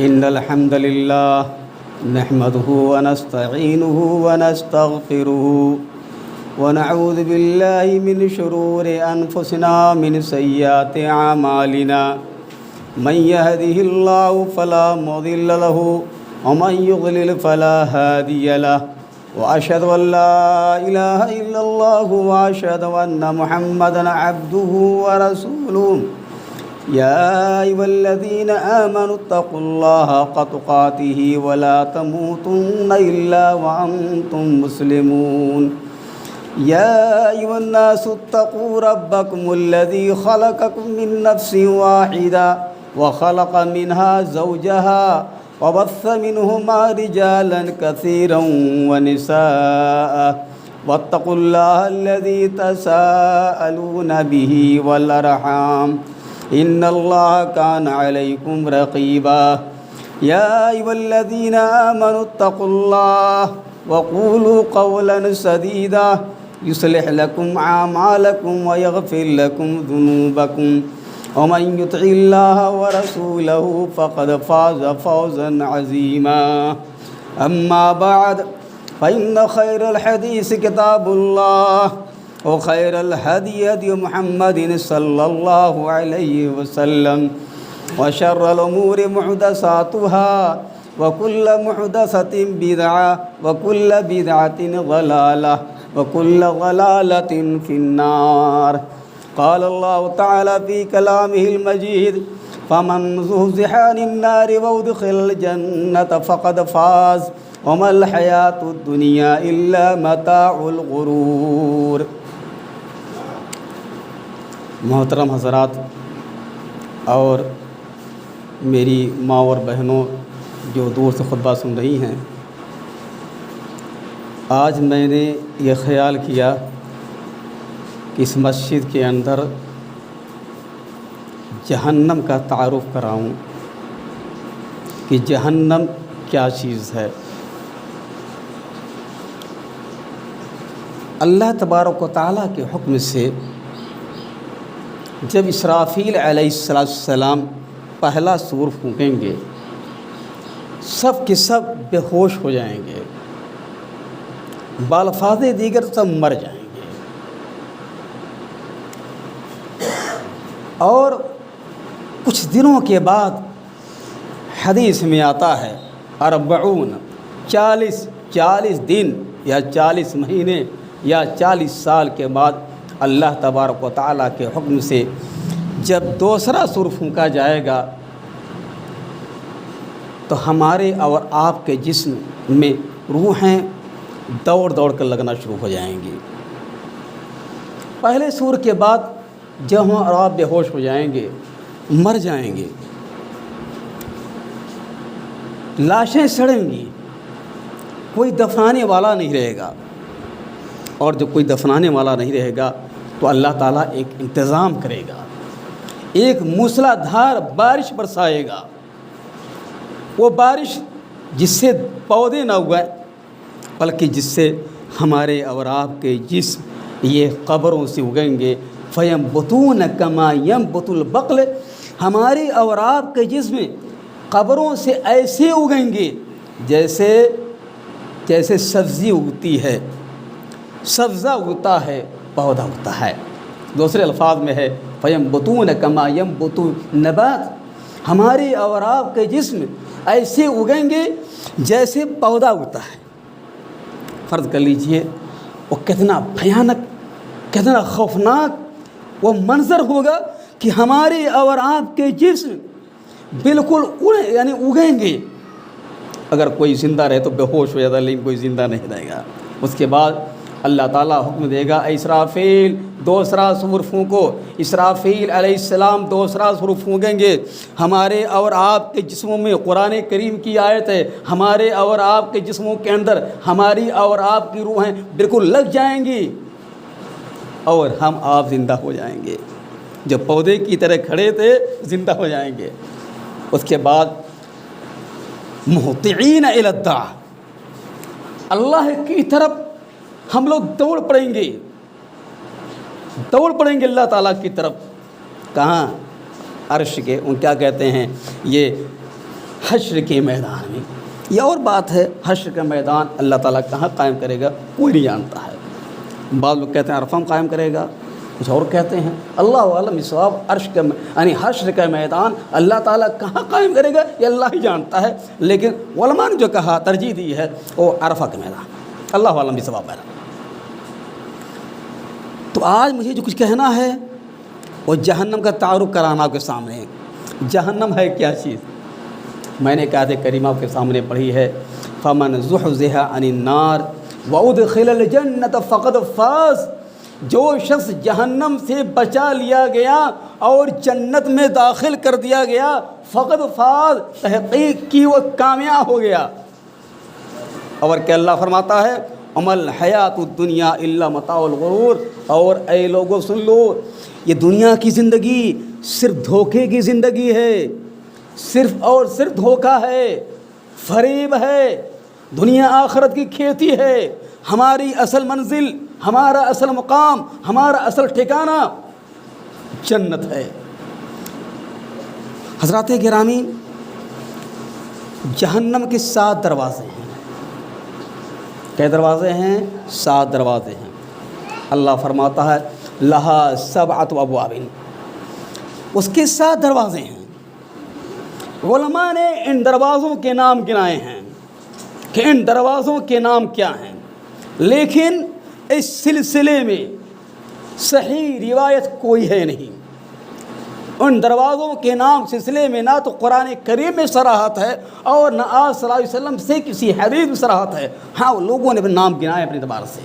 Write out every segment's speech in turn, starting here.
إن الحمد لله نحمده ونستعينه ونستغفره ونعوذ بالله من شرور أنفسنا من سيئات أعمالنا من يهده الله فلا مضل له ومن يضلل فلا هادي له وأشهد أن لا إله إلا الله وأشهد أن محمدًا عبده ورسوله يا أيها الذين آمنوا اتقوا الله حق تقاته ولا تموتن إلا وأنتم مسلمون يا أيها الناس اتقوا ربكم الذي خلقكم من نفس واحدة وخلق منها زوجها وبث منهما رجالا كثيرا ونساء واتقوا الله الذي تساءلون به والأرحام إن الله كان عليكم رقيبا يا أيها الذين آمنوا اتقوا الله وقولوا قولا سديدا يصلح لكم أعمالكم ويغفر لكم ذنوبكم ومن يطع الله ورسوله فقد فاز فوزا عظيما أما بعد فإن خير الحديث كتاب الله وخير الهدي هدي محمد صلى الله عليه وسلم وشر الأمور محدثاتها وكل محدثة بدعة وكل بدعة ضلالة وكل ضلالة في النار قال الله تعالى في كلامه المجيد فمن زحزح عن النار وأدخل الجنة فقد فاز وما الحياة الدنيا إلا متاع الغرور۔ محترم حضرات اور میری ماں اور بہنوں جو دور سے خطبہ سن رہی ہیں، آج میں نے یہ خیال کیا کہ اس مسجد کے اندر جہنم کا تعارف کراؤں کہ جہنم کیا چیز ہے۔ اللہ تبارک و تعالیٰ کے حکم سے جب اسرافیل علیہ السلام پہلا سور پھونکیں گے، سب کے سب بے ہوش ہو جائیں گے، بالفاظ دیگر سب مر جائیں گے، اور کچھ دنوں کے بعد حدیث میں آتا ہے 40 دن یا 40 مہینے یا 40 سال کے بعد اللہ تبارک و تعالیٰ کے حکم سے جب دوسرا سور پھونکا جائے گا تو ہمارے اور آپ کے جسم میں روحیں دوڑ دوڑ کر لگنا شروع ہو جائیں گی۔ پہلے سور کے بعد جب ہم اور آپ بے ہوش ہو جائیں گے، مر جائیں گے، لاشیں سڑیں گی، کوئی دفنانے والا نہیں رہے گا، اور جو کوئی دفنانے والا نہیں رہے گا تو اللہ تعالیٰ ایک انتظام کرے گا، ایک موسلا دھار بارش برسائے گا۔ وہ بارش جس سے پودے نہ اگائیں بلکہ جس سے ہمارے اور آپ کے جسم یہ قبروں سے اگیں گے۔ فَيَنبُتُونَ كَمَا يَنبُتُ الْبَقْلُ، ہمارے اور آپ کے جسم قبروں سے ایسے اگیں گے جیسے سبزی اگتی ہے، سبزہ اگتا ہے، پودا اگتا ہے۔ دوسرے الفاظ میں ہے فَيَنبُتُونَ كَمَا يَنبُتُ النَّبَاتُ، ہمارے اور آپ کے جسم ایسے اگیں گے جیسے پودا اگتا ہے۔ فرض کر لیجئے وہ کتنا بھیانک، کتنا خوفناک وہ منظر ہوگا کہ ہمارے اور آپ کے جسم بالکل اگیں گے۔ اگر کوئی زندہ رہے تو بے ہوش ہو جاتا ہے، لیکن کوئی زندہ نہیں رہے گا۔ اس کے بعد اللہ تعالیٰ حکم دے گا اسرافیل دوسرا سور پھونکو۔ اسرافیل علیہ السلام دوسرا سور پھونکیں گے۔ ہمارے اور آپ کے جسموں میں، قرآن کریم کی آیت ہے، ہمارے اور آپ کے جسموں کے اندر ہماری اور آپ کی روحیں بالکل لگ جائیں گی اور ہم آپ زندہ ہو جائیں گے، جو پودے کی طرح کھڑے تھے زندہ ہو جائیں گے۔ اس کے بعد مہطعین الی الداع، اللہ کی طرف ہم لوگ دوڑ پڑیں گے اللہ تعالیٰ کی طرف۔ کہاں؟ عرش کے، ان کیا کہتے ہیں یہ حشر کے میدان میں۔ یہ اور بات ہے، حشر کا میدان اللہ تعالیٰ کہاں قائم کرے گا کوئی نہیں جانتا ہے۔ بعض لوگ کہتے ہیں عرفہ میں قائم کرے گا، کچھ اور کہتے ہیں، اللہ عالم ثواب عرش کا یعنی حشر کا میدان اللہ تعالیٰ کہاں قائم کرے گا یہ اللہ ہی جانتا ہے، لیکن علماء نے جو کہا ترجیح دی ہے وہ عرفہ کا میدان، اللہ عالم ثواب ہے۔ تو آج مجھے جو کچھ کہنا ہے وہ جہنم کا تعارف کرانا آپ کے سامنے۔ جہنم ہے کیا چیز؟ میں نے آیت کریمہ آپ کے سامنے پڑھی ہے، فمن زحزح عن النار وادخل الجنۃ فقد فاز۔ جو شخص جہنم سے بچا لیا گیا اور جنت میں داخل کر دیا گیا، فقد فاز، تحقیق کی وہ کامیاب ہو گیا۔ اور کہ اللہ فرماتا ہے عمل حیات الدنیا الا متاع الغرور، اور اے لوگوں سن لو، یہ دنیا کی زندگی صرف دھوکے کی زندگی ہے، صرف اور صرف دھوکہ ہے، فریب ہے۔ دنیا آخرت کی کھیتی ہے، ہماری اصل منزل، ہمارا اصل مقام، ہمارا اصل ٹھکانہ جنت ہے۔ حضرات گرامی، جہنم کے 7 دروازے ہیں۔ کئے دروازے ہیں؟ 7 دروازے ہیں۔ اللہ فرماتا ہے لہا 7 ابواب، اس کے 7 دروازے ہیں۔ علماء نے ان دروازوں کے نام گنائے ہیں کہ ان دروازوں کے نام کیا ہیں، لیکن اس سلسلے میں صحیح روایت کوئی ہے نہیں۔ ان دروازوں کے نام سلسلے میں نہ تو قرآن کریم میں صراحت ہے اور نہ آپ صلی اللہ علیہ وسلم سے کسی حدیث میں صراحت ہے۔ ہاں، لوگوں نے اپنے نام گنائے اپنے اعتبار سے۔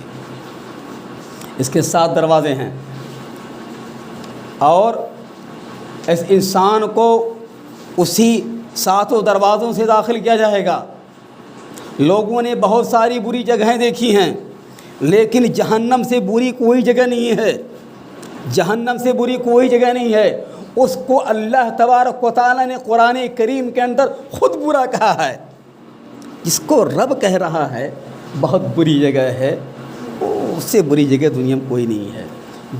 اس کے 7 دروازے ہیں، اور اس انسان کو اسی 7 دروازوں سے داخل کیا جائے گا۔ لوگوں نے بہت ساری بری جگہیں دیکھی ہیں، لیکن جہنم سے بری کوئی جگہ نہیں ہے، جہنم سے بری کوئی جگہ نہیں ہے۔ اس کو اللہ تبارک و تعالیٰ نے قرآن کریم کے اندر خود برا کہا ہے۔ جس کو رب کہہ رہا ہے بہت بری جگہ ہے، اس سے بری جگہ دنیا میں کوئی نہیں ہے،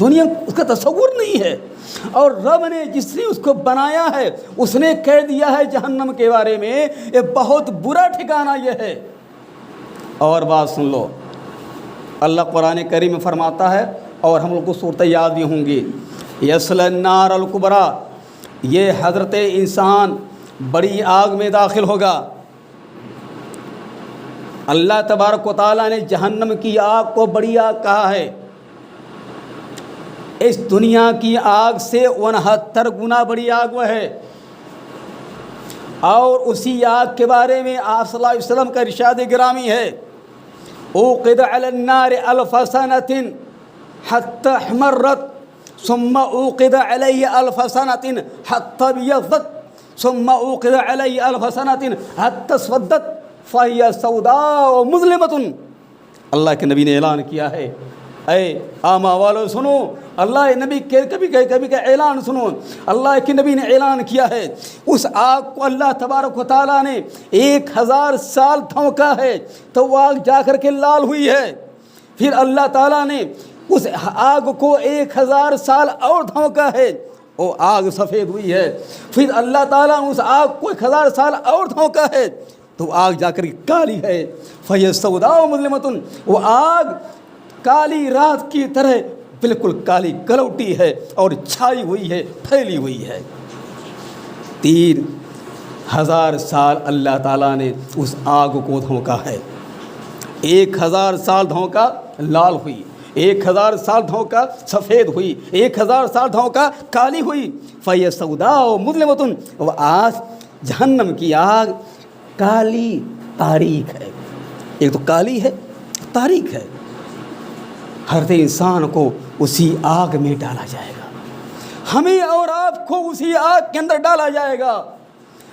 دنیا اس کا تصور نہیں ہے۔ اور رب نے جس نے اس کو بنایا ہے اس نے کہہ دیا ہے جہنم کے بارے میں یہ بہت برا ٹھکانہ یہ ہے۔ اور بات سن لو، اللہ قرآن کریم میں فرماتا ہے، اور ہم لوگ کو صورتیں یاد بھی ہوں گی، یصلی النار الکبریٰ، یہ حضرت انسان بڑی آگ میں داخل ہوگا۔ اللہ تبارک و تعالیٰ نے جہنم کی آگ کو بڑی آگ کہا ہے۔ اس دنیا کی آگ سے 69 گنا بڑی آگ وہ ہے۔ اور اسی آگ کے بارے میں آپ صلی اللہ علیہ وسلم کا ارشاد گرامی ہے، اوقد علی النار 1000 سنة حتى احمرت ثم اوقد علی 1000 سنة حتى ابيضت ثم اوقد علی 1000 سنة حتى اسودت فهي سوداء مظلمة۔ اللہ کے نبی نے اعلان کیا ہے، اے آما والو سنو، اللہ نبی کے کبھی کا اعلان سنو۔ اللہ کے نبی نے اعلان کیا ہے اس آگ کو اللہ تبارک و تعالیٰ نے 1000 سال دھونکا ہے تو وہ آگ جا کر کے لال ہوئی ہے۔ پھر اللہ تعالیٰ نے اس آگ کو 1000 سال اور دھونکا ہے، وہ آگ سفید ہوئی ہے۔ پھر اللہ تعالیٰ نے اس آگ کو 1000 سال اور دھونکا ہے تو آگ جا کر کالی ہے۔ فَهِيَ سَوْدَاءُ مُظْلِمَةٌ، وہ آگ کالی رات کی طرح بالکل کالی کلوٹی ہے اور چھائی ہوئی ہے، پھیلی ہوئی ہے۔ 3000 سال اللہ تعالیٰ نے اس آگ کو دھونکا ہے۔ 1000 سال دھونکا لال ہوئی، 1000 سال دھونکا سفید ہوئی، 1000 سال دھونکا کالی ہوئی۔ فَهِيَ سَوْدَاءُ مُظْلِمَةٌ، وہ آج جہنم کی آگ کالی تاریک ہے۔ ایک تو کالی ہے، تاریک ہے۔ ہر انسان کو اسی آگ میں ڈالا جائے گا، ہمیں اور آپ کو اسی آگ کے اندر ڈالا جائے گا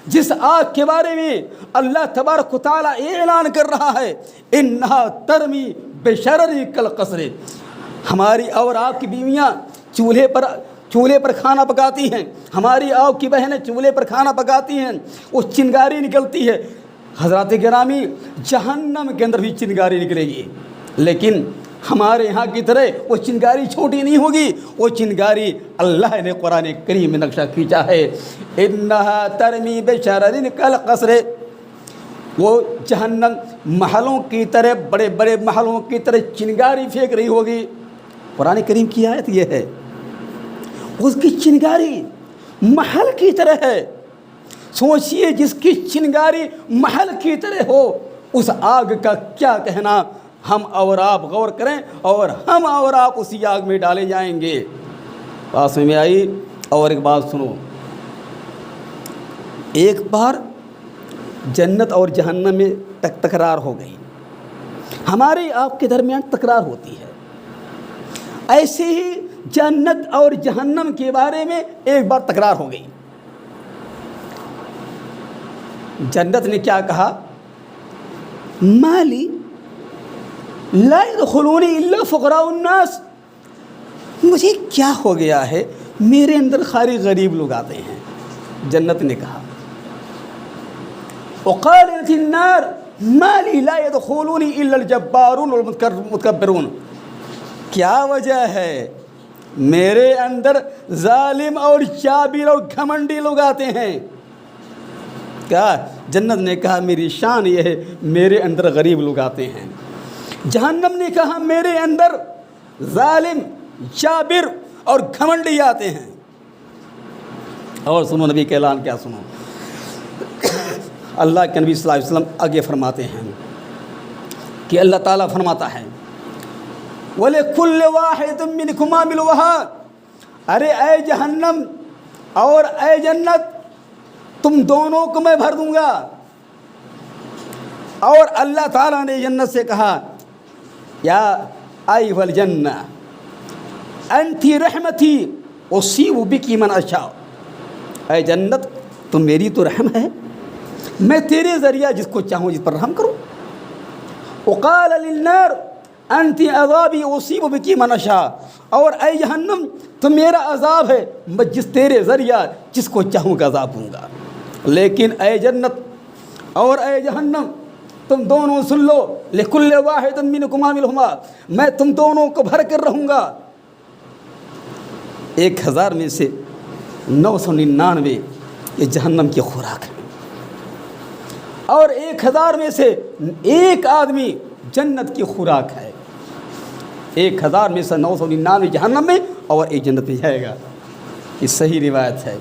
جس آگ کے بارے میں اللہ تبارک و تعالیٰ اعلان کر رہا ہے، انہا ترمی بشرر کالقصر۔ ہماری اور آپ کی بیویاں چولہے پر کھانا پکاتی ہیں، ہماری آپ کی بہنیں چولہے پر کھانا پکاتی ہیں، وہ چنگاری نکلتی ہے۔ حضرات گرامی، جہنم کے اندر بھی چنگاری نکلے گی، لیکن ہمارے یہاں کی طرح وہ چنگاری چھوٹی نہیں ہوگی، وہ چنگاری اللہ نے قرآن کریم میں نقشہ کھینچا ہے، انہا ترمی بشرر کالقصر، وہ جہنم محلوں کی طرح، بڑے بڑے محلوں کی طرح چنگاری پھینک رہی ہوگی۔ قرآن کریم کی آیت یہ ہے، اس کی چنگاری محل کی طرح ہے۔ سوچئے جس کی چنگاری محل کی طرح ہو، اس آگ کا کیا کہنا۔ ہم اور آپ غور کریں، اور ہم اور آپ اسی آگ میں ڈالے جائیں گے۔ پاس میں آئی۔ اور ایک بات سنو، ایک بار جنت اور جہنم میں تکرار ہو گئی، ہمارے آپ کے درمیان تکرار ہوتی ہے، ایسے ہی جنت اور جہنم کے بارے میں ایک بار تکرار ہو گئی۔ جنت نے کیا کہا؟ مالی لا يدخلونی الا فقراء الناس، مجھے کیا ہو گیا ہے، میرے اندر خالی غریب لوگ آتے ہیں۔ جنت نے کہا، وقالت النار مالی لا يدخلونی الا الجبارون والمتکبرون، کیا وجہ ہے، میرے اندر ظالم اور جابر اور گھمنڈی لوگ آتے ہیں۔ کیا؟ جنت نے کہا میری شان یہ ہے، میرے اندر غریب لوگ آتے ہیں۔ جہنم نے کہا میرے اندر ظالم، جابر اور گھمنڈی آتے ہیں۔ اور سنو نبی کا اعلان، کیا سنو، اللہ کے نبی صلی اللہ علیہ وسلم آگے فرماتے ہیں کہ اللہ تعالیٰ فرماتا ہے، وَلِكُلِّ وَاحِدٍ مِّنْكُمْ عَامِلُ وَهَا، ارے اے جہنم اور اے جنت، تم دونوں کو میں بھر دوں گا۔ اور اللہ تعالیٰ نے جنت سے کہا، یا ایھا الجنہ انتی رحمتی اصیب بکی من اشاء، اے جنت تم میری تو رحم ہے، میں تیرے ذریعہ جس کو چاہوں جس پر رحم کروں۔ وقال للنار انتی عذابی اصیب بکی من اشاء، اور اے جہنم تم میرا عذاب ہے، میں جس تیرے ذریعہ جس کو چاہوں گا عذاب دوں گا۔ لیکن اے جنت اور اے جہنم تم دونوں سن لو، لکل واحد منکم عاملہما، میں تم دونوں کو بھر کر رہوں گا۔ 1000 میں سے 999 یہ جہنم کی خوراک ہے، اور 1000 میں سے ایک آدمی جنت کی خوراک ہے۔ 1000 میں سے 999 جہنم میں اور ایک جنت میں جائے گا۔ یہ صحیح روایت ہے۔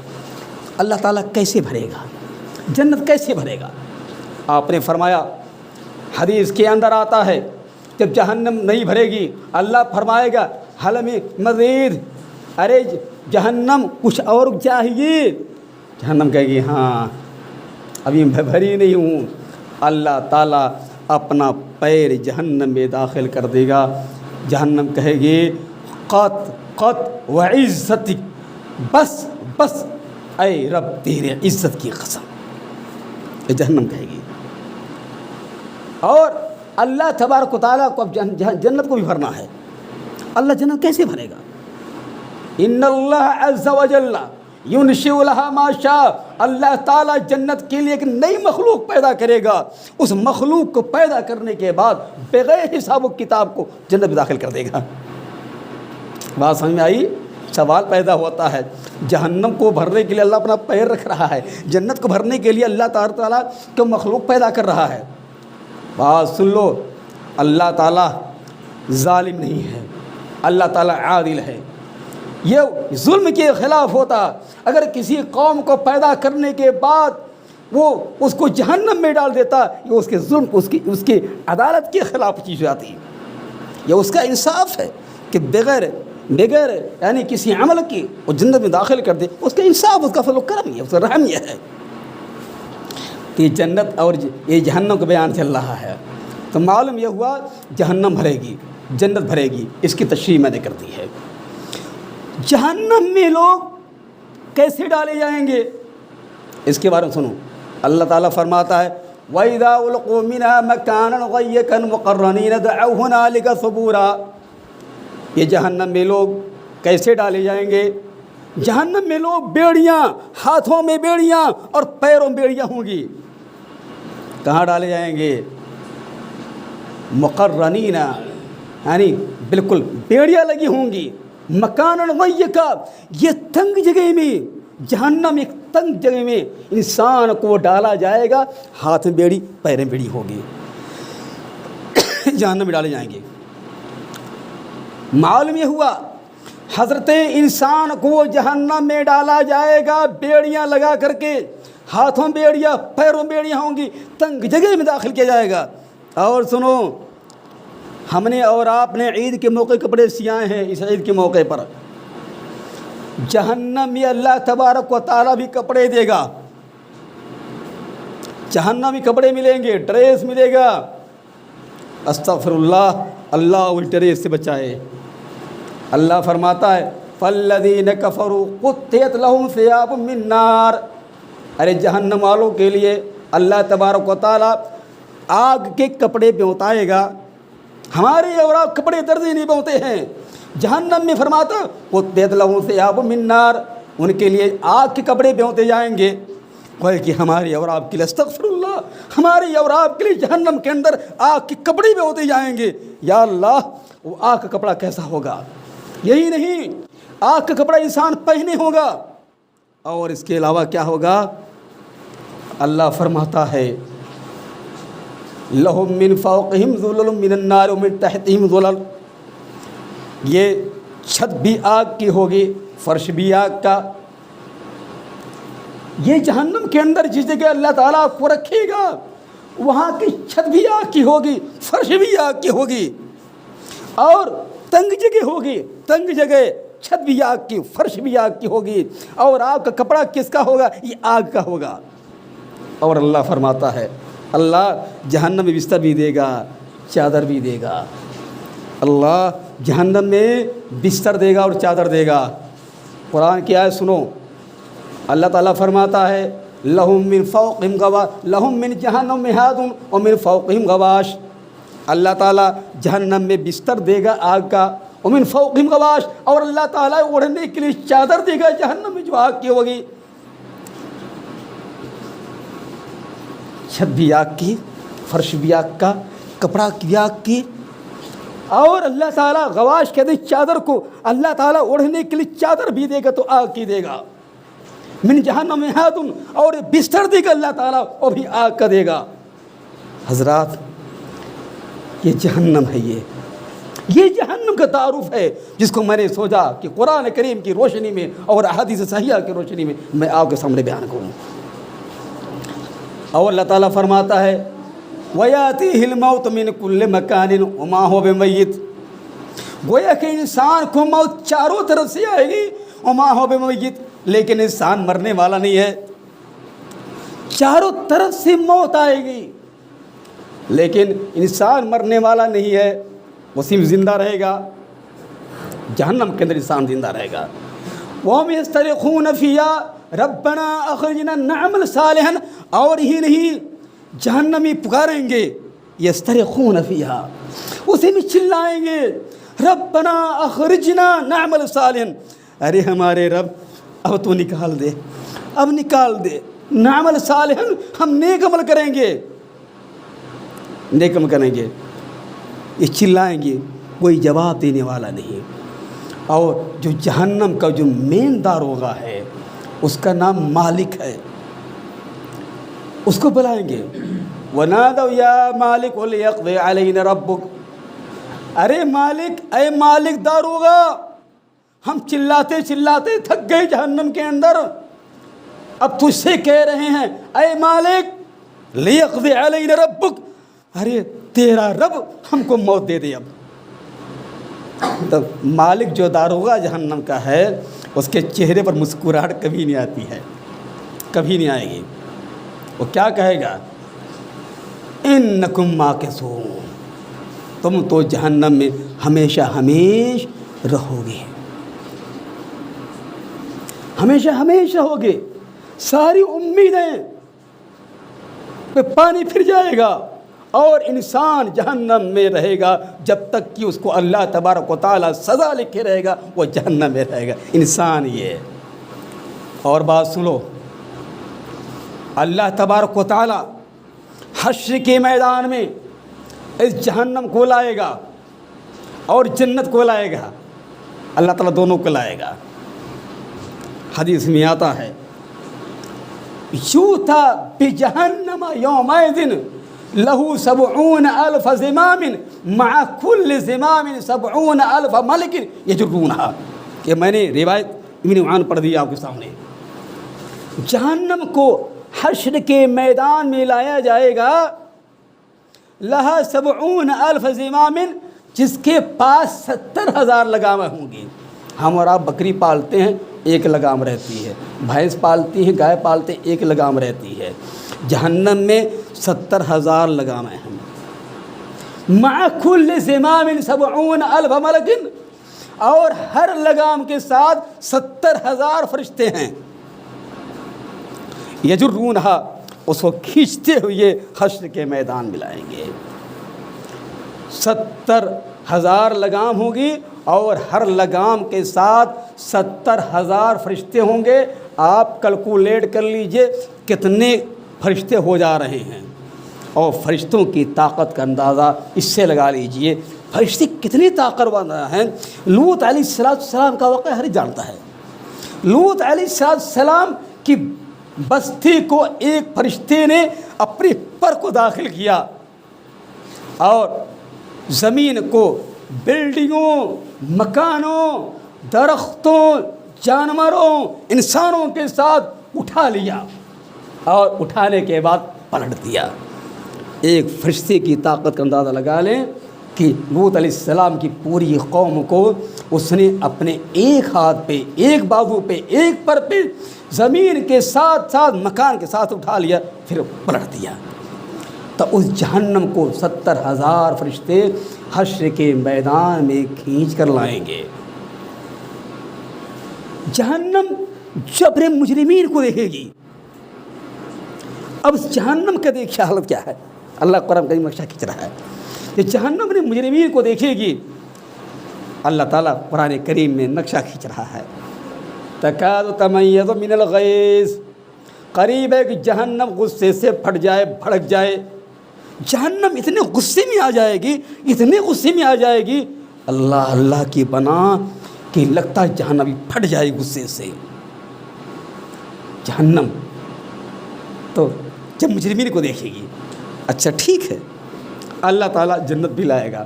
اللہ تعالیٰ کیسے بھرے گا، جنت کیسے بھرے گا؟ آپ نے فرمایا، حدیث کے اندر آتا ہے، جب جہنم نہیں بھرے گی اللہ فرمائے گا حل میں مزید، ارے جہنم کچھ اور چاہیے؟ جہنم کہے گی ہاں ابھی میں بھری نہیں ہوں۔ اللہ تعالیٰ اپنا پیر جہنم میں داخل کر دے گا، جہنم کہے گی قط قط وعزتک، بس بس اے رب تیرے عزت کی قسم، یہ جہنم کہے گی۔ اور اللہ تبارک و تعالیٰ کو اب جنت کو بھی بھرنا ہے۔ اللہ جنت کیسے بھرے گا؟ ان اللہ عز وجل ینشئ لها ما شاء، اللہ تعالیٰ جنت کے لیے ایک نئی مخلوق پیدا کرے گا، اس مخلوق کو پیدا کرنے کے بعد بغیر حساب و کتاب کو جنت میں داخل کر دے گا۔ بات سمجھ میں آئی؟ سوال پیدا ہوتا ہے، جہنم کو بھرنے کے لیے اللہ اپنا پیر رکھ رہا ہے، جنت کو بھرنے کے لیے اللہ تعالیٰ کو مخلوق پیدا کر رہا ہے۔ بات سن لو، اللہ تعالیٰ ظالم نہیں ہے، اللہ تعالیٰ عادل ہے۔ یہ ظلم کے خلاف ہوتا، اگر کسی قوم کو پیدا کرنے کے بعد وہ اس کو جہنم میں ڈال دیتا، یہ اس کے ظلم، اس کی عدالت کے خلاف چیز آتی۔ یہ اس کا انصاف ہے کہ بغیر یعنی کسی عمل کی وہ جنت میں داخل کر دے، اس کا انصاف، اس کا فضل و کرم یہ، اس کا رحم یہ ہے۔ تو یہ جنت اور یہ جہنم کا بیان چل رہا ہے، تو معلوم یہ ہوا جہنم بھرے گی، جنت بھرے گی، اس کی تشریح میں نے کر دی ہے۔ جہنم میں لوگ کیسے ڈالے جائیں گے اس کے بارے میں سنو۔ اللہ تعالیٰ فرماتا ہے وَإِذَا أُلْقُوا مِنْهَا مَكَانًا ضَيَّقًا مُقَرَّنِينَ دَعَوْا هُنَالِكَ ثُبُورًا، یہ جہنم میں لوگ کیسے ڈالے جائیں گے؟ جہنم میں لوگ بیڑیاں، ہاتھوں میں بیڑیاں اور پیروں میں بیڑیاں ہوں گی۔ کہاں ڈالے جائیں گے؟ مقرنین، یعنی بالکل بیڑیاں لگی ہوں گی، مکان ضیقا، یہ تنگ جگہ میں، جہنم ایک تنگ جگہ میں انسان کو ڈالا جائے گا، ہاتھ میں بیڑی پیر میں بیڑی ہوگی، جہنم میں ڈالے جائیں گے۔ معلوم یہ ہوا حضرت انسان کو جہنم میں ڈالا جائے گا بیڑیاں لگا کر کے، ہاتھوں بیڑیاں پیروں بیڑیاں ہوں گی، تنگ جگہ میں داخل کیا جائے گا۔ اور سنو، ہم نے اور آپ نے عید کے موقع کپڑے سیائے ہیں، اس عید کے موقع پر جہنم میں اللہ تبارک و تعالیٰ بھی کپڑے دے گا، جہنم میں کپڑے ملیں گے، ڈریس ملے گا۔ استغفر اللہ، اللہ اس ڈریس سے بچائے۔ اللہ فرماتا ہے فالذین کفروا قطعت لهم ثیاب من نار، ارے جہنم والوں کے لیے اللہ تبارک و تعالیٰ آگ کے کپڑے پہنتائے گا۔ ہمارے اور آپ کپڑے درزی نہیں پہنتے ہیں، جہنم میں فرماتا قطعت لهم ثیاب من نار، ان کے لیے آگ کے کپڑے پہنتے جائیں گے۔ کوئی کہ ہمارے اور آپ کے لیے استغفر اللہ، ہمارے اور آپ کے لیے جہنم کے اندر آگ کے کپڑے پہنتے جائیں گے۔ یا اللہ، وہ آگ کا کپڑا کیسا ہوگا؟ یہی نہیں، آگ کا کپڑا انسان پہنے ہوگا، اور اس کے علاوہ کیا ہوگا؟ اللہ فرماتا ہے لہم من فوقہم ظلل من النار ومن تحتہم ظلل، یہ چھت بھی آگ کی ہوگی، فرش بھی آگ کا۔ یہ جہنم کے اندر جس جگہ اللہ تعالیٰ کو رکھے گا وہاں کی چھت بھی آگ کی ہوگی، فرش بھی آگ کی ہوگی، اور تنگ جگہ ہوگی، تنگ جگہ، چھت بھی آگ کی، فرش بھی آگ کی ہوگی، اور آگ کا کپڑا کس کا ہوگا؟ یہ آگ کا ہوگا۔ اور اللہ فرماتا ہے اللہ جہنم میں بستر بھی دے گا، چادر بھی دے گا۔ اللہ جہنم میں بستر دے گا اور چادر دے گا۔ قرآن کی آیت سنو، اللہ تعالیٰ فرماتا ہے لہم من فوقہم غواش، لہم من جہنم مہاد ومن فوقہم غواش، اللہ تعالیٰ جہنم میں بستر دے گا آگ کا، ومن فوقہم غواش، اور اللہ تعالیٰ اوڑھنے کے لیے چادر دے گا جہنم میں جو آگ کی ہوگی۔ چھت بھی آگ کی، فرش بھی آگ کا، کپڑا بھی آگ کی، اور اللہ تعالیٰ غواش کہتے ہیں چادر کو، اللہ تعالیٰ اوڑھنے کے لیے چادر بھی دے گا تو آگ کی دے گا۔ من جہنم مہاد، اور بستر دے گا اللہ تعالیٰ، وہ بھی آگ کا دے گا۔ حضرات، یہ جہنم ہے، یہ جہنم کا تعارف ہے جس کو میں نے سوچا کہ قرآن کریم کی روشنی میں اور احادیث صحیحہ کی روشنی میں میں آپ کے سامنے بیان کروں۔ اور اللہ تعالیٰ فرماتا ہے وَيَأْتِيهِ الْمَوْتُ مِنْ كُلِّ مَكَانٍ وَمَا هُوَ بِمَيِّتٍ، گویا کہ انسان کو موت چاروں طرف سے آئے گی، وَمَا هُوَ بِمَيِّتٍ، لیکن انسان مرنے والا نہیں ہے۔ چاروں طرف سے موت آئے گی لیکن انسان مرنے والا نہیں ہے، وہ صرف زندہ رہے گا۔ جہنم کے اندر انسان زندہ رہے گا۔ وَهُمْ يَسْتَرِخُونَ فِيهَا رَبَّنَا أَخْرِجْنَا نَعْمَلْ صَالِحًا، اور ہی نہیں جہنمی پکاریں گے، یسترخون فیہا، اسی میں چلائیں گے ربنا اخرجنا نعمل صالحا، ارے ہمارے رب اب تو نکال دے، اب نکال دے، نعمل صالحا، ہم نیک عمل کریں گے، نیک عمل کریں گے۔ یہ چلائیں گے، کوئی جواب دینے والا نہیں۔ اور جو جہنم کا جو مین داروغہ ہے اس کا نام مالک ہے، اس کو بلائیں گے وَنَادَوْا يَا مَالِكُ لِيَقْضِيَ عَلَيْنَا رَبُّكَ، ارے مالک، اے مالک داروغہ، ہم چلاتے چلاتے تھک گئے جہنم کے اندر، اب تجھ سے کہہ رہے ہیں اے مالک لِيَقْضِيَ عَلَيْنَا رَبُّكَ، ارے تیرا رب ہم کو موت دے دے۔ اب تب مالک جو داروغہ جہنم کا ہے اس کے چہرے پر مسکراہٹ کبھی نہیں آتی ہے، کبھی نہیں آئے گی۔ وہ کیا کہے گا؟ انکم ماکثون، تم تو جہنم میں ہمیشہ ہمیش رہو گے، ہمیشہ ہمیشہ ہوگے۔ ساری امیدیں پہ پانی پھر جائے گا اور انسان جہنم میں رہے گا جب تک کہ اس کو اللہ تبارک و تعالیٰ سزا لکھے رہے گا، وہ جہنم میں رہے گا انسان۔ یہ اور بات سنو، اللہ تبارک و تعالیٰ حشر کے میدان میں اس جہنم کو لائے گا، اور جنت کو لائے گا، اللہ تعالیٰ دونوں کو لائے گا۔ حدیث میں آتا ہے یوتا بجہنم یومئذ لہو 70,000 زمام مع کل زمام 70,000 ملک یجرونہا۔ یہ میں نے روایت ابن معان پڑھ دی آپ کے سامنے۔ جہنم کو حشر کے میدان میں لایا جائے گا، لہا 70,000 زمام، جس کے پاس 70,000 لگامیں ہوں گی۔ ہم اور آپ بکری پالتے ہیں، ایک لگام رہتی ہے، بھینس پالتی ہیں، گائے پالتے ہیں، ایک لگام رہتی ہے۔ جہنم میں 70,000 لگامیں ہیں۔ مع کل زمام 70,000 ملک، اور ہر لگام کے ساتھ 70,000 فرشتے ہیں۔ یجرونہا، اس کو کھینچتے ہوئے حشر کے میدان میں لائیں گے۔ 70,000 لگام ہوگی اور ہر لگام کے ساتھ 70,000 فرشتے ہوں گے۔ آپ کیلکولیٹ کر لیجئے کتنے فرشتے ہو جا رہے ہیں، اور فرشتوں کی طاقت کا اندازہ اس سے لگا لیجئے فرشتے کتنی طاقتور ہیں۔ لوط علیہ السلام کا واقعہ ہر جانتا ہے۔ لوط علیہ السلام کی بستی کو ایک فرشتے نے اپنے پر کو داخل کیا، اور زمین کو بلڈنگوں، مکانوں، درختوں، جانوروں، انسانوں کے ساتھ اٹھا لیا، اور اٹھانے کے بعد پلٹ دیا۔ ایک فرشتے کی طاقت کا اندازہ لگا لیں کہ لوط علیہ السلام کی پوری قوم کو اس نے اپنے ایک ہاتھ پہ، ایک بازو پہ، ایک پر پہ زمین کے ساتھ ساتھ مکان کے ساتھ اٹھا لیا، پھر پلٹ دیا۔ تو اس جہنم کو 70,000 فرشتے حشر کے میدان میں کھینچ کر لائیں گے۔ جہنم جبر مجرمین کو دیکھے گی۔ اب جہنم کا دیکھیے حالت کیا ہے، اللہ قرآن کا نقشہ کھینچ رہا ہے کہ جہنم نے مجرمین کو دیکھے گی۔ اللہ تعالیٰ قرآن کریم میں نقشہ کھینچ رہا ہے، تکاد تمیز من الغیظ، قریب ہے کہ جہنم غصے سے پھٹ جائے، بھڑک جائے۔ جہنم اتنے غصے میں آ جائے گی، اتنے غصے میں آ جائے گی، اللہ اللہ کی بنا کہ لگتا ہے جہنم پھٹ جائے غصے سے۔ جہنم تو جب مجرمین کو دیکھے گی، اچھا ٹھیک ہے، اللہ تعالیٰ جنت بھی لائے گا۔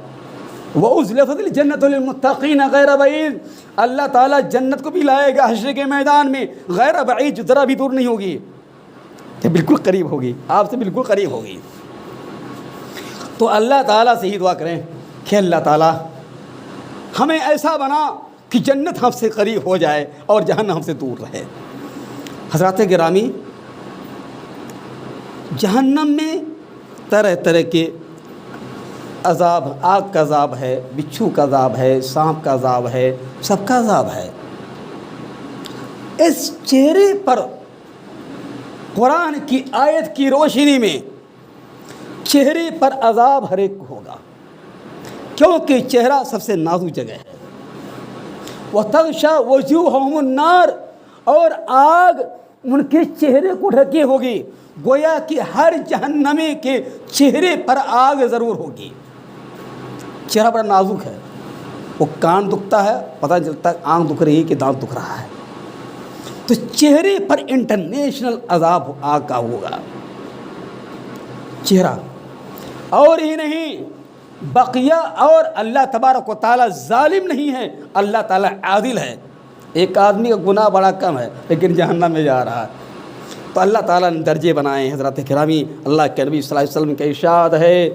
وَأُزْلِفَتِ الْجَنَّةُ لِلْمُتَّقِينَ غَيْرَ بَعِيدٍ، اللہ تعالیٰ جنت کو بھی لائے گا حشر کے میدان میں، غیر بعید، جو ذرا بھی دور نہیں ہوگی، یہ بالکل قریب ہوگی، آپ سے بالکل قریب ہوگی۔ تو اللہ تعالیٰ سے ہی دعا کریں کہ اللہ تعالیٰ ہمیں ایسا بنا کہ جنت ہم سے قریب ہو جائے اور جہنم ہم سے دور رہے۔ حضرات گرامی، جہنم میں طرح طرح کے عذاب، آگ کا عذاب ہے، بچھو کا عذاب ہے، سانپ کا عذاب ہے، سب کا عذاب ہے۔ اس چہرے پر قرآن کی آیت کی روشنی میں چہرے پر عذاب ہر ایک کو ہوگا، کیونکہ چہرہ سب سے نازک جگہ ہے۔ وَتَغْشَى وُجُوهَهُمُ النَّارُ، اور آگ ان کے چہرے کو ڈھکے ہوگی، گویا کہ ہر جہنمی کے چہرے پر آگ ضرور ہوگی۔ چہرہ بڑا نازک ہے، وہ کان دکھتا ہے، پتہ چلتا ہے آنکھ دکھ رہی ہے کہ دانت دکھ رہا ہے، تو چہرے پر انٹرنیشنل عذاب آگ کا ہوگا چہرہ۔ اور ہی نہیں، بقیہ، اور اللہ تبارک و تعالیٰ ظالم نہیں ہے، اللہ تعالیٰ عادل ہے۔ ایک آدمی کا گناہ بڑا کم ہے لیکن جہنم میں جا رہا ہے، تو اللہ تعالیٰ نے درجے بنائے ہیں۔ حضرات کرامی، اللہ کے نبی صلی اللہ علیہ وسلم کا ارشاد ہے،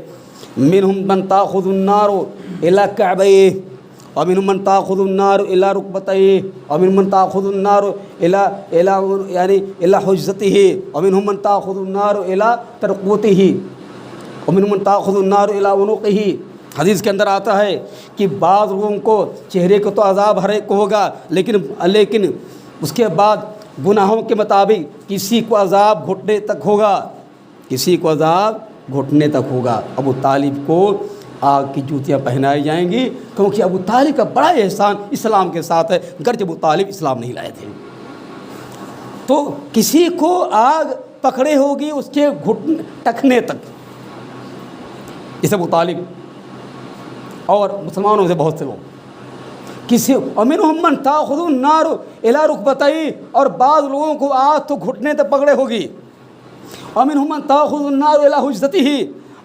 منہم من تاخذ النار الی کعبیہ، ومنہم من تاخذ النار الی رکبتیہ، ومنہم من تاخذ النار الی حجزتہ، ومنہم من تاخذ النار الی ترقوتہ، ومنہم من تاخذ النار الی عنقہ۔ حدیث کے اندر آتا ہے کہ بعض لوگوں کو چہرے کو تو عذاب ہر ایک کو ہوگا، لیکن اس کے بعد گناہوں کے مطابق کسی کو عذاب گھٹنے تک ہوگا، کسی کو عذاب گھٹنے تک ہوگا۔ ابو طالب کو آگ کی جوتیاں پہنائی جائیں گی، کیونکہ ابو طالب کا بڑا احسان اسلام کے ساتھ ہے، گرچہ ابو طالب اسلام نہیں لائے تھے۔ تو کسی کو آگ پکڑے ہوگی اس کے گھٹنے ٹکنے تک، اس ابو طالب اور مسلمانوں سے بہت سے لوگ کسی ومنہم من تاخذ النار الی رکبتیہ، اور بعض لوگوں کو آگ تو گھٹنے تک پکڑے ہوگی، ومنہم من تاخذ النار الی حجرتہ،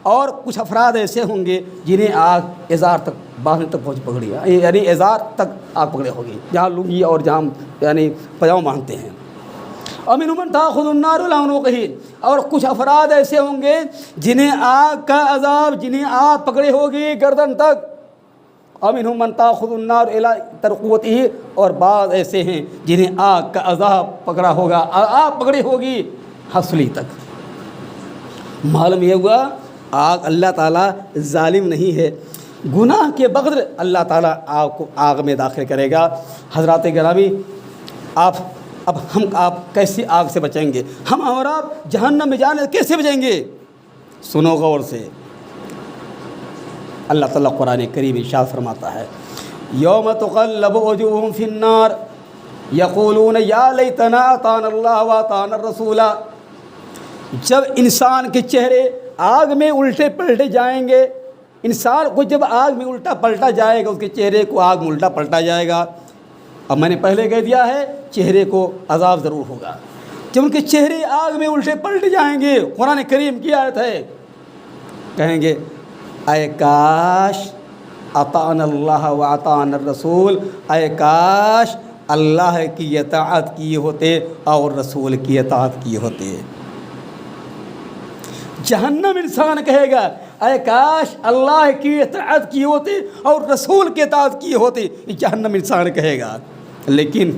اور کچھ افراد ایسے ہوں گے جنہیں آگ ازار تک باندھنے تک پہنچ پکڑی ہے، یعنی ازار تک آگ پکڑے ہوگی، جہاں لنگی اور جہاں یعنی پجامہ باندھتے ہیں۔ ومنہم من تاخذ النار الی عنقہ، اور کچھ افراد ایسے ہوں گے جنہیں آگ کا عذاب، جنہیں آگ پکڑے ہوگی گردن تک۔ ومنہم من تاخذ النار الی ترقوتہ، اور بعض ایسے ہیں جنہیں آگ کا عذاب پکڑا ہوگا، آگ پکڑی ہوگی ہنسلی تک۔ معلوم یہ ہوا آگ اللہ تعالیٰ ظالم نہیں ہے، گناہ کے بغیر اللہ تعالیٰ آگ کو آگ میں داخل کرے گا۔ حضرات گرامی، آپ کیسے آگ سے بچیں گے؟ ہم اور آپ جہنم میں جانے سے کیسے بچیں گے؟ سنو غور سے، اللہ تعالیٰ قرآن کریم ارشاد فرماتا ہے یوم تقلب وجوہہم فی النار یقولون یا لیتنا اطعنا اللہ واطعنا الرسول، جب انسان کے چہرے آگ میں الٹے پلٹے جائیں گے، انسان کو جب آگ میں الٹا پلٹا جائے گا، اس کے چہرے کو آگ میں الٹا پلٹا جائے گا۔ اب میں نے پہلے کہہ دیا ہے چہرے کو عذاب ضرور ہوگا، جب ان کے چہرے آگ میں الٹے پلٹ جائیں گے، قرآن کریم کی آیت ہے، کہیں گے اے کاش اطعنا اللہ واطعنا الرسول، اے کاش اللہ کی اطاعت کیے ہوتے اور رسول کی اطاعت کیے ہوتے۔ جہنم انسان کہے گا اے کاش اللہ کی اطاعت کیے ہوتے اور رسول کی اطاعت کیے ہوتے، یہ جہنم انسان کہے گا۔ لیکن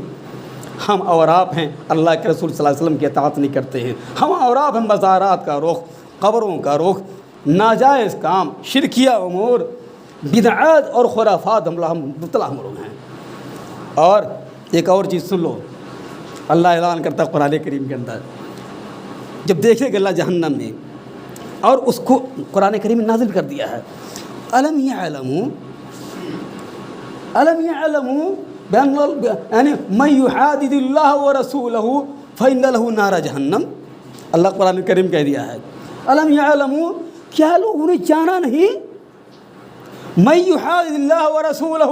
ہم اور آپ ہیں اللہ کے رسول صلی اللہ علیہ وسلم کی اطاعت نہیں کرتے ہیں، ہم اور آپ ہیں مزارات کا رخ، قبروں کا رخ، ناجائز کام، شرکیہ امور، بدعات اور خرافات ہم مبتلا ہم لوگ ہیں۔ اور ایک اور چیز سن لو، اللہ اعلان کرتا ہے قرآن کریم کے اندر، جب دیکھے گا اللہ جہنم میں، اور اس کو قرآن کریم نے نازل کر دیا ہے الم یعلموا بان یعنی من یحادد اللہ ورسولہ فإن له نار جہنم، اللہ قرآن کریم کہہ دیا ہے الم یعلموا، کیا لوگوں نے جانا نہیں؟ من یحادد اللہ ورسولہ،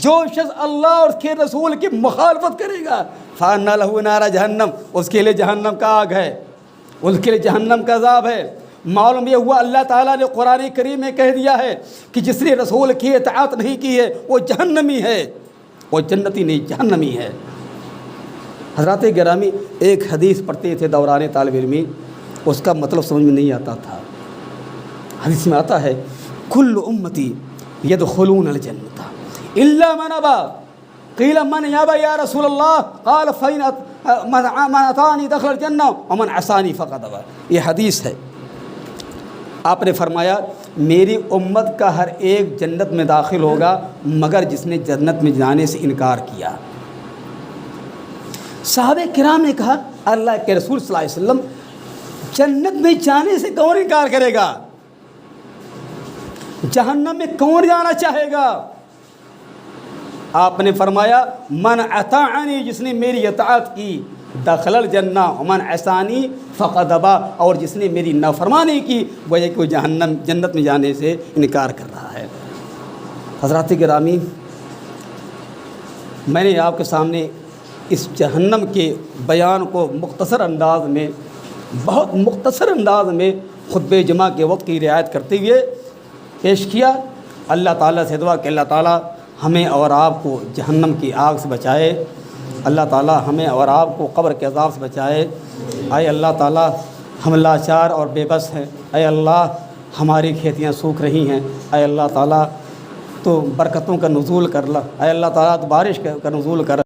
جو شخص اللہ اور اس کے رسول کی مخالفت کرے گا، فإن له نار جہنم، اس کے لیے جہنم کا آگ ہے، اس کے لیے جہنم کا عذاب ہے۔ معلوم یہ ہوا اللہ تعالیٰ نے قرآن کریم میں کہہ دیا ہے کہ جس نے رسول کی اطاعت نہیں کی ہے وہ جہنمی ہے، وہ جنتی نہیں جہنمی ہے۔ حضرات گرامی، ایک حدیث پڑھتے تھے دوران طالب علمی، اس کا مطلب سمجھ میں نہیں آتا تھا۔ حدیث میں آتا ہے کل امتی یدخلون الجنۃ الا من ابا، قیل من یابا یا رسول اللہ، قال فإن من اطاعنی دخل الجنہ ومن عصانی فقد ابا۔ یہ حدیث ہے، آپ نے فرمایا میری امت کا ہر ایک جنت میں داخل ہوگا مگر جس نے جنت میں جانے سے انکار کیا۔ صحابہ کرام نے کہا اللہ کے رسول صلی اللہ علیہ وسلم جنت میں جانے سے کون انکار کرے گا؟ جہنم میں کون جانا چاہے گا؟ آپ نے فرمایا من اطاعنی، جس نے میری اطاعت کی، دخل الجنہ ومن عصانی فقد ابا، اور جس نے میری نافرمانی کی وہ یہ کہ جہنم جنت میں جانے سے انکار کر رہا ہے۔ حضرات گرامی، میں نے آپ کے سامنے اس جہنم کے بیان کو مختصر انداز میں، بہت مختصر انداز میں خطبہ جمعہ کے وقت کی رعایت کرتے ہوئے پیش کیا۔ اللہ تعالیٰ سے دعا کہ اللہ تعالیٰ ہمیں اور آپ کو جہنم کی آگ سے بچائے، اللہ تعالیٰ ہمیں اور آپ کو قبر کے عذاب سے بچائے۔ اے اللہ تعالیٰ ہم لاچار اور بے بس ہیں، اے اللہ ہماری کھیتیاں سوکھ رہی ہیں، اے اللہ تعالیٰ تو برکتوں کا نزول کر لا، اے اللہ تعالیٰ تو بارش کا نزول کر،